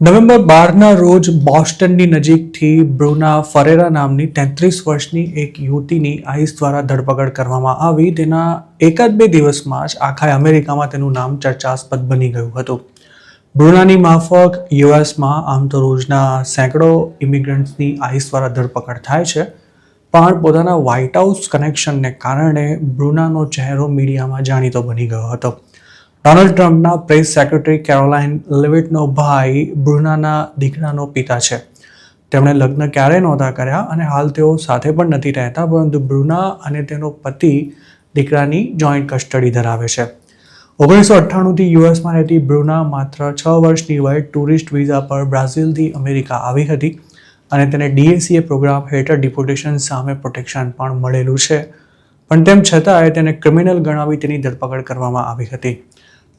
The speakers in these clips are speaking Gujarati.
નવેમ્બર 12ના રોજ બોસ્ટનની નજીકથી બ્રુના ફરેરા નામની 33 વર્ષની એક યુવતીની આઈસ દ્વારા ધરપકડ કરવામાં આવી. તેના એકાદ બે દિવસમાં જ આખા અમેરિકામાં તેનું નામ ચર્ચાસ્પદ બની ગયું હતું. બ્રુનાની માફક યુએસમાં આમ તો રોજના સેંકડો ઇમિગ્રન્ટ્સની આઈસ દ્વારા ધરપકડ થાય છે, પણ પોતાના વ્હાઇટ હાઉસ કનેક્શનને કારણે બ્રુનાનો ચહેરો મીડિયામાં જાણીતો બની ગયો હતો. ડોનાલ્ડ ટ્રમ્પના પ્રેસ સેક્રેટરી કેરોલાઇન લેવિટનો ભાઈ બ્રુનાના દીકરાનો પિતા છે. તેમણે લગ્ન ક્યારેય નહોતા કર્યા અને હાલ તેઓ સાથે પણ નથી રહેતા, પરંતુ બ્રુના અને તેનો પતિ દીકરાની જોઈન્ટ કસ્ટડી ધરાવે છે. 1998થી યુએસમાં રહેતી બ્રુના માત્ર 6 વર્ષની વયે ટુરિસ્ટ વિઝા પર બ્રાઝિલથી અમેરિકા આવી હતી અને તેને DACA પ્રોગ્રામ હેઠળ ડિપોર્ટેશન સામે પ્રોટેક્શન પણ મળેલું છે, પણ તેમ છતાંય તેને ક્રિમિનલ ગણાવી તેની ધરપકડ કરવામાં આવી હતી.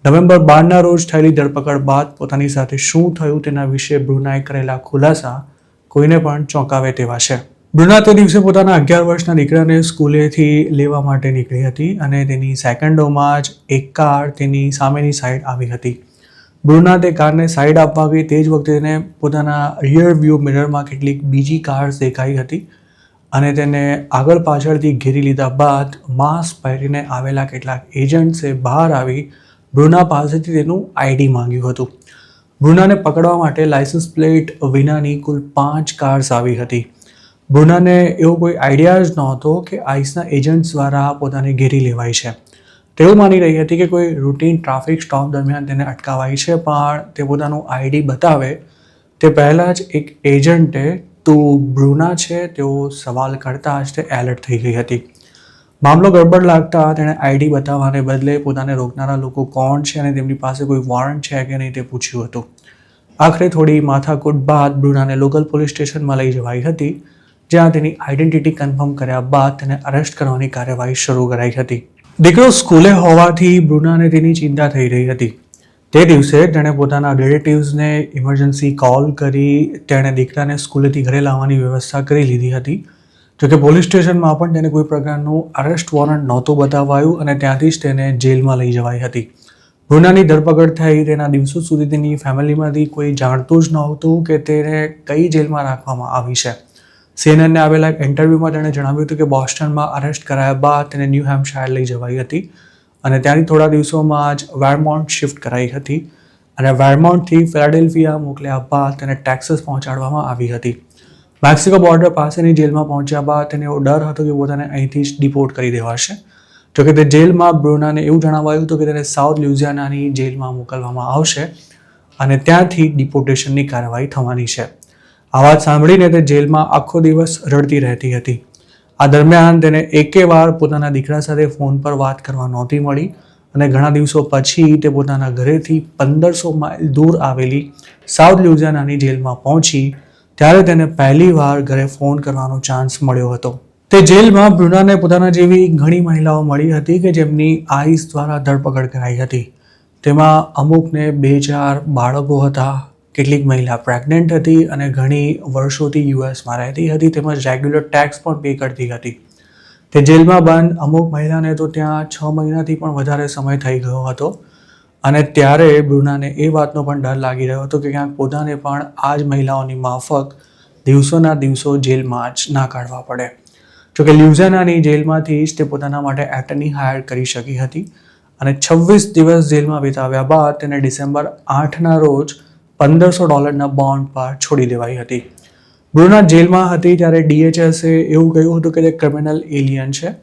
નવેમ્બર 12ના રોજ થયેલી ધરપકડ બાદ પોતાની સાથે શું થયું તેના વિશે બ્રુનાએ કરેલા ખુલાસા કોઈને પણ ચોંકાવે તેવા છે. બ્રુના તે દિવસે પોતાના 11 વર્ષના દીકરાને સ્કૂલેથી લેવા માટે નીકળી હતી અને તેની સેકન્ડોમાં જ એક કાર તેની સામેની સાઈડ આવી હતી. બ્રુના તે કારને સાઈડ આપવા ગઈ તે જ વખતે તેને પોતાના રિયર વ્યૂ મિરરમાં કેટલીક બીજી કાર્સ દેખાઈ હતી અને તેને આગળ પાછળથી ઘેરી લીધા બાદ માસ્ક પહેરીને આવેલા કેટલાક એજન્ટ્સે બહાર આવી બ્રુના પાસેથી તેનું ID માંગ્યું હતું. બ્રુનાને પકડવા માટે લાયસન્સ પ્લેટ વિનાની કુલ 5 કાર્સ આવી હતી. બ્રુનાને એવો કોઈ આઈડિયા જ નહોતો કે આઈસના એજન્ટ્સ દ્વારા પોતાને ઘેરી લેવાય છે. તેઓ માની રહી હતી કે કોઈ રૂટીન ટ્રાફિક સ્ટોપ દરમિયાન તેને અટકાવાય છે, પણ તે પોતાનું ID બતાવે તે પહેલાં જ એક એજન્ટે "તું બ્રુના છે?" તેઓ સવાલ કરતા જ તે એલર્ટ થઈ ગઈ હતી. મામલો ગડબડ લાગતા તેણે ID બતાવવાને બદલે પોતાને રોકનારા લોકો કોણ છે અને તેમની પાસે કોઈ વોરંટ છે કે નહીં તે પૂછ્યું હતું. આખરે થોડી માથાકૂટ બાદ બ્રુનાને લોકલ પોલીસ સ્ટેશનમાં લઈ જવાઈ હતી, જ્યાં તેની આઈડેન્ટિટી કન્ફર્મ કર્યા બાદ તેને અરેસ્ટ કરવાની કાર્યવાહી શરૂ કરાઈ હતી. દીકરો સ્કૂલે હોવાથી બ્રુનાને તેની ચિંતા થઈ રહી હતી. તે દિવસે તેણે પોતાના રિલેટિવ્સને ઇમરજન્સી કોલ કરી તેણે દીકરાને સ્કૂલેથી ઘરે લાવવાની વ્યવસ્થા કરી લીધી હતી. જોકે પોલીસ સ્ટેશનમાં પણ તેને કોઈ પ્રકારનું અરેસ્ટ વોરંટ નહોતું બતાવાયું અને ત્યાંથી જ તેને જેલમાં લઈ જવાઈ હતી. બ્રુનાની ધરપકડ થઈ તેના દિવસો સુધી તેની ફેમિલીમાંથી કોઈ જાણતું જ નહોતું કે તેને કઈ જેલમાં રાખવામાં આવી છે. CNN ને આવેલા એક ઇન્ટરવ્યૂમાં તેણે જણાવ્યું હતું કે બોસ્ટનમાં અરેસ્ટ કરાયા બાદ તેને ન્યૂ હેમ્પશાયર લઈ જવાઈ હતી અને ત્યાંથી થોડા દિવસોમાં જ વેરમોન્ટ શિફ્ટ કરાઈ હતી અને વેરમોન્ટથી ફિલાડેલ્ફિયા મોકલ્યા બાદ તેને ટેક્સાસ પહોંચાડવામાં આવી હતી. મેક્સિકો બોર્ડર પાસેની જેલમાં પહોંચ્યા બાદ તેને એવો ડર હતો કે પોતાને અહીંથી જ ડિપોર્ટ કરી દેવાશે. જોકે તે જેલમાં બ્રુનાને એવું જણાવાયું હતું કે તેને સાઉથ લ્યુઝિયાનાની જેલમાં મોકલવામાં આવશે અને ત્યાંથી ડિપોર્ટેશનની કાર્યવાહી થવાની છે. આ વાત સાંભળીને તે જેલમાં આખો દિવસ રડતી રહેતી હતી. આ દરમિયાન તેને એકે વાર પોતાના દીકરા સાથે ફોન પર વાત કરવા નહોતી મળી અને ઘણા દિવસો પછી તે પોતાના ઘરેથી 1500 માઇલ દૂર આવેલી સાઉથ લ્યુઝિયાનાની જેલમાં પહોંચી ત્યારે તેને પહેલીવાર ઘરે ફોન કરવાનો ચાન્સ મળ્યો હતો. તે જેલમાં બ્રુનાને પોતાના જેવી ઘણી મહિલાઓ મળી હતી કે જેમની આઈસ દ્વારા ધરપકડ કરાઈ હતી. તેમાં અમુકને 2-4 બાળકો હતા, કેટલીક મહિલા પ્રેગ્નન્ટ હતી અને ઘણી વર્ષોથી યુએસમાં રહેતી હતી તેમજ રેગ્યુલર ટેક્સ પણ પે કરતી હતી. તે જેલમાં બંધ અમુક મહિલાને તો ત્યાં 6 મહિનાથી પણ વધારે સમય થઈ ગયો હતો અને ત્યારે બ્રુનાને એ વાતનો પણ ડર લાગી રહ્યો હતો કે ક્યાંક પોતાને પણ આ જ મહિલાઓની માફક દિવસોના દિવસો જેલમાં જ ના કાઢવા પડે. જોકે લ્યુઝિયાનાની જેલમાંથી જ તે પોતાના માટે એટર્ની હાયર કરી શકી હતી અને 26 દિવસ જેલમાં વિતાવ્યા બાદ તેને ડિસેમ્બર 8ના રોજ $1500 બોન્ડ પર છોડી દેવાઈ હતી. બ્રુના જેલમાં હતી ત્યારે DHSએ એવું કહ્યું હતું કે તે ક્રિમિનલ એલિયન છે,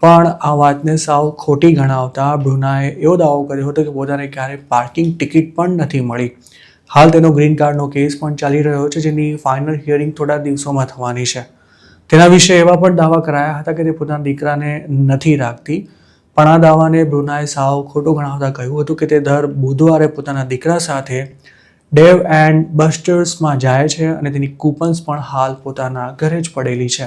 પણ આ વાતને સાવ ખોટી ગણાવતા બ્રુનાએ એવો દાવો કર્યો હતો કે પોતાને ક્યારેય પાર્કિંગ ટિકિટ પણ નથી મળી. હાલ તેનો ગ્રીન કાર્ડનો કેસ પણ ચાલી રહ્યો છે, જેની ફાઇનલ હિયરિંગ થોડા દિવસોમાં થવાની છે. તેના વિશે એવા પણ દાવા કરાયા હતા કે તે પોતાના દીકરાને નથી રાખતી, પણ આ દાવાને બ્રુનાએ સાવ ખોટો ગણાવતા કહ્યું હતું કે તે દર બુધવારે પોતાના દીકરા સાથે ડેવ એન્ડ બસ્ટર્સમાં જાય છે અને તેની કૂપન્સ પણ હાલ પોતાના ઘરે જ પડેલી છે.